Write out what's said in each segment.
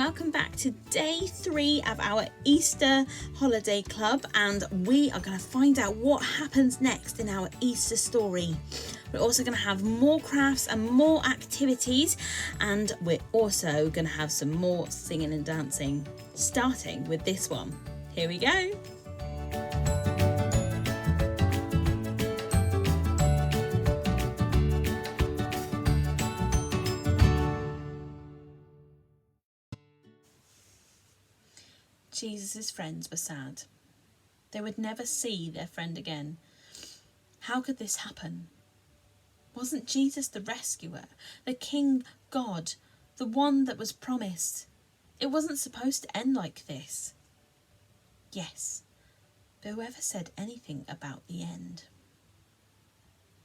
welcome back to day 3 of our Easter holiday club, and we are going to find out what happens next in our Easter story. We're also going to have more crafts and more activities, and we're also going to have some more singing and dancing, starting with this one. Here we go. Jesus' friends were sad. They would never see their friend again. How could this happen? Wasn't Jesus the rescuer, the King God, the one that was promised? It wasn't supposed to end like this. Yes, but whoever said anything about the end?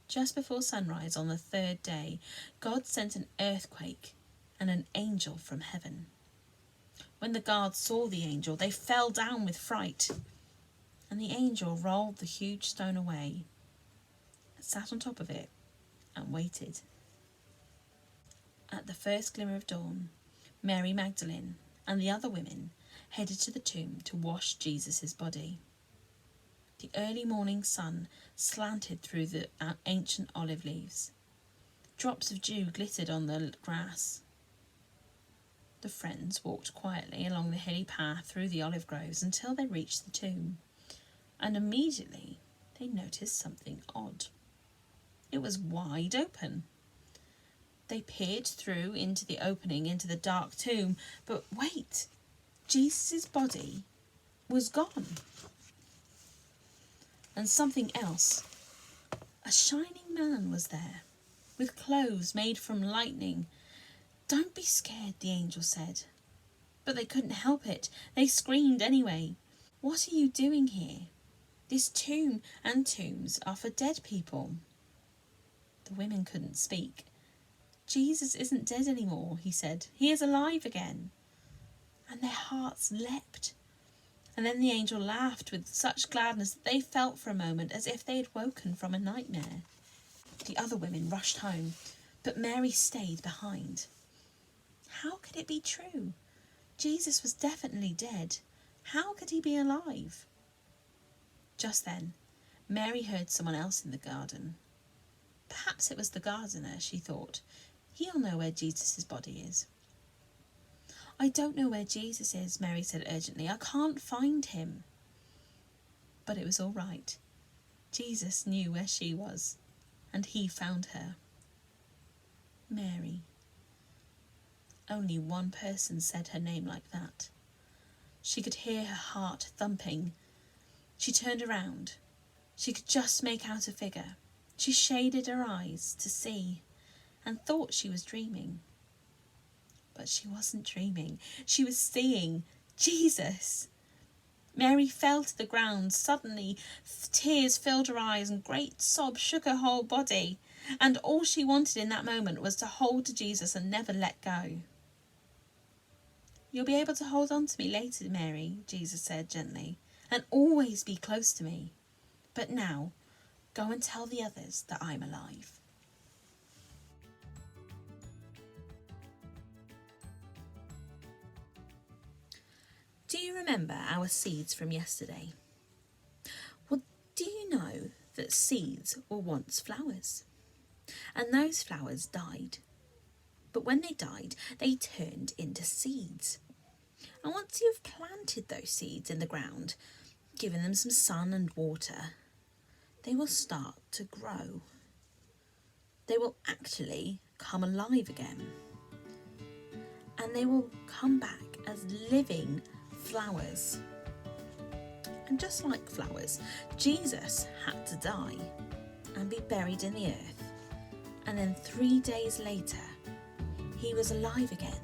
Just before sunrise on the 3rd day, God sent an earthquake and an angel from heaven. When the guards saw the angel, they fell down with fright, and the angel rolled the huge stone away, sat on top of it, and waited. At the first glimmer of dawn, Mary Magdalene and the other women headed to the tomb to wash Jesus' body. The early morning sun slanted through the ancient olive leaves. Drops of dew glittered on the grass. The friends walked quietly along the hilly path through the olive groves until they reached the tomb, and immediately they noticed something odd. It was wide open. They peered through into the opening into the dark tomb, but wait, Jesus' body was gone. And something else. A shining man was there, with clothes made from lightning. "Don't be scared," the angel said. But they couldn't help it. They screamed anyway. "What are you doing here? This tomb and tombs are for dead people." The women couldn't speak. "Jesus isn't dead anymore," he said. "He is alive again." And their hearts leapt. And then the angel laughed with such gladness that they felt for a moment as if they had woken from a nightmare. The other women rushed home, but Mary stayed behind. How could it be true? Jesus was definitely dead. How could he be alive? Just then, Mary heard someone else in the garden. Perhaps it was the gardener, she thought. He'll know where Jesus' body is. "I don't know where Jesus is," Mary said urgently. "I can't find him." But it was all right. Jesus knew where she was, and he found her. Mary. Only one person said her name like that. She could hear her heart thumping. She turned around. She could just make out a figure. She shaded her eyes to see and thought she was dreaming. But she wasn't dreaming. She was seeing Jesus. Mary fell to the ground. Suddenly, tears filled her eyes and great sobs shook her whole body. And all she wanted in that moment was to hold to Jesus and never let go. "You'll be able to hold on to me later, Mary," Jesus said gently, "and always be close to me. But now, go and tell the others that I'm alive." Do you remember our seeds from yesterday? Well, do you know that seeds were once flowers? And those flowers died. But when they died, they turned into seeds. And once you've planted those seeds in the ground, given them some sun and water, they will start to grow. They will actually come alive again. And they will come back as living flowers. And just like flowers, Jesus had to die and be buried in the earth. And then 3 days later, he was alive again.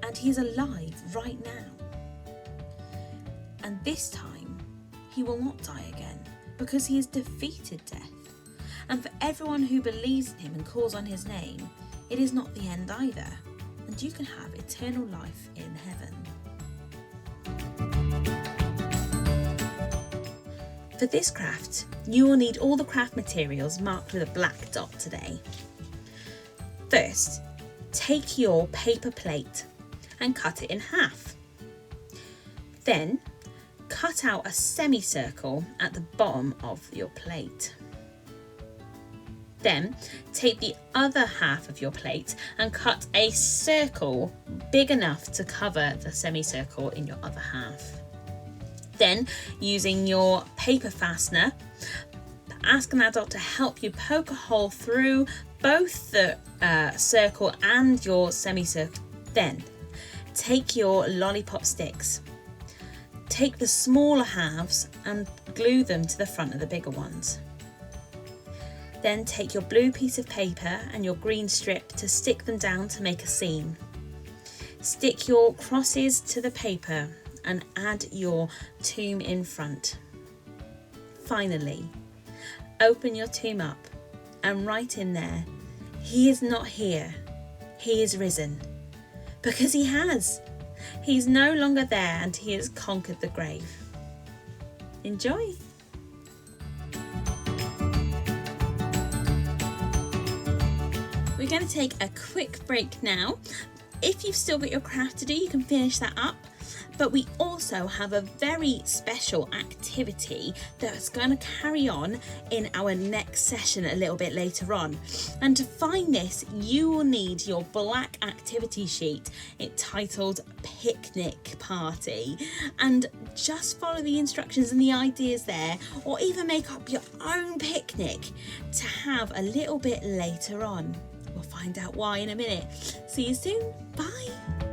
And he is alive right now. And this time, he will not die again because he has defeated death. And for everyone who believes in him and calls on his name, it is not the end either. And you can have eternal life in heaven. For this craft, you will need all the craft materials marked with a black dot today. First, take your paper plate and cut it in half. Then cut out a semicircle at the bottom of your plate. Then take the other half of your plate and cut a circle big enough to cover the semicircle in your other half. Then, using your paper fastener, ask an adult to help you poke a hole through both the circle and your semicircle. Then, take your lollipop sticks. Take the smaller halves and glue them to the front of the bigger ones. Then take your blue piece of paper and your green strip to stick them down to make a seam. Stick your crosses to the paper and add your tomb in front. Finally, open your tomb up and write in there, "He is not here, he is risen." Because he has. He's no longer there and he has conquered the grave. Enjoy! We're going to take a quick break now. If you've still got your craft to do, you can finish that up. But we also have a very special activity that's going to carry on in our next session a little bit later on. And to find this, you will need your black activity sheet. It's titled Picnic Party. And just follow the instructions and the ideas there, or even make up your own picnic to have a little bit later on. We'll find out why in a minute. See you soon. Bye.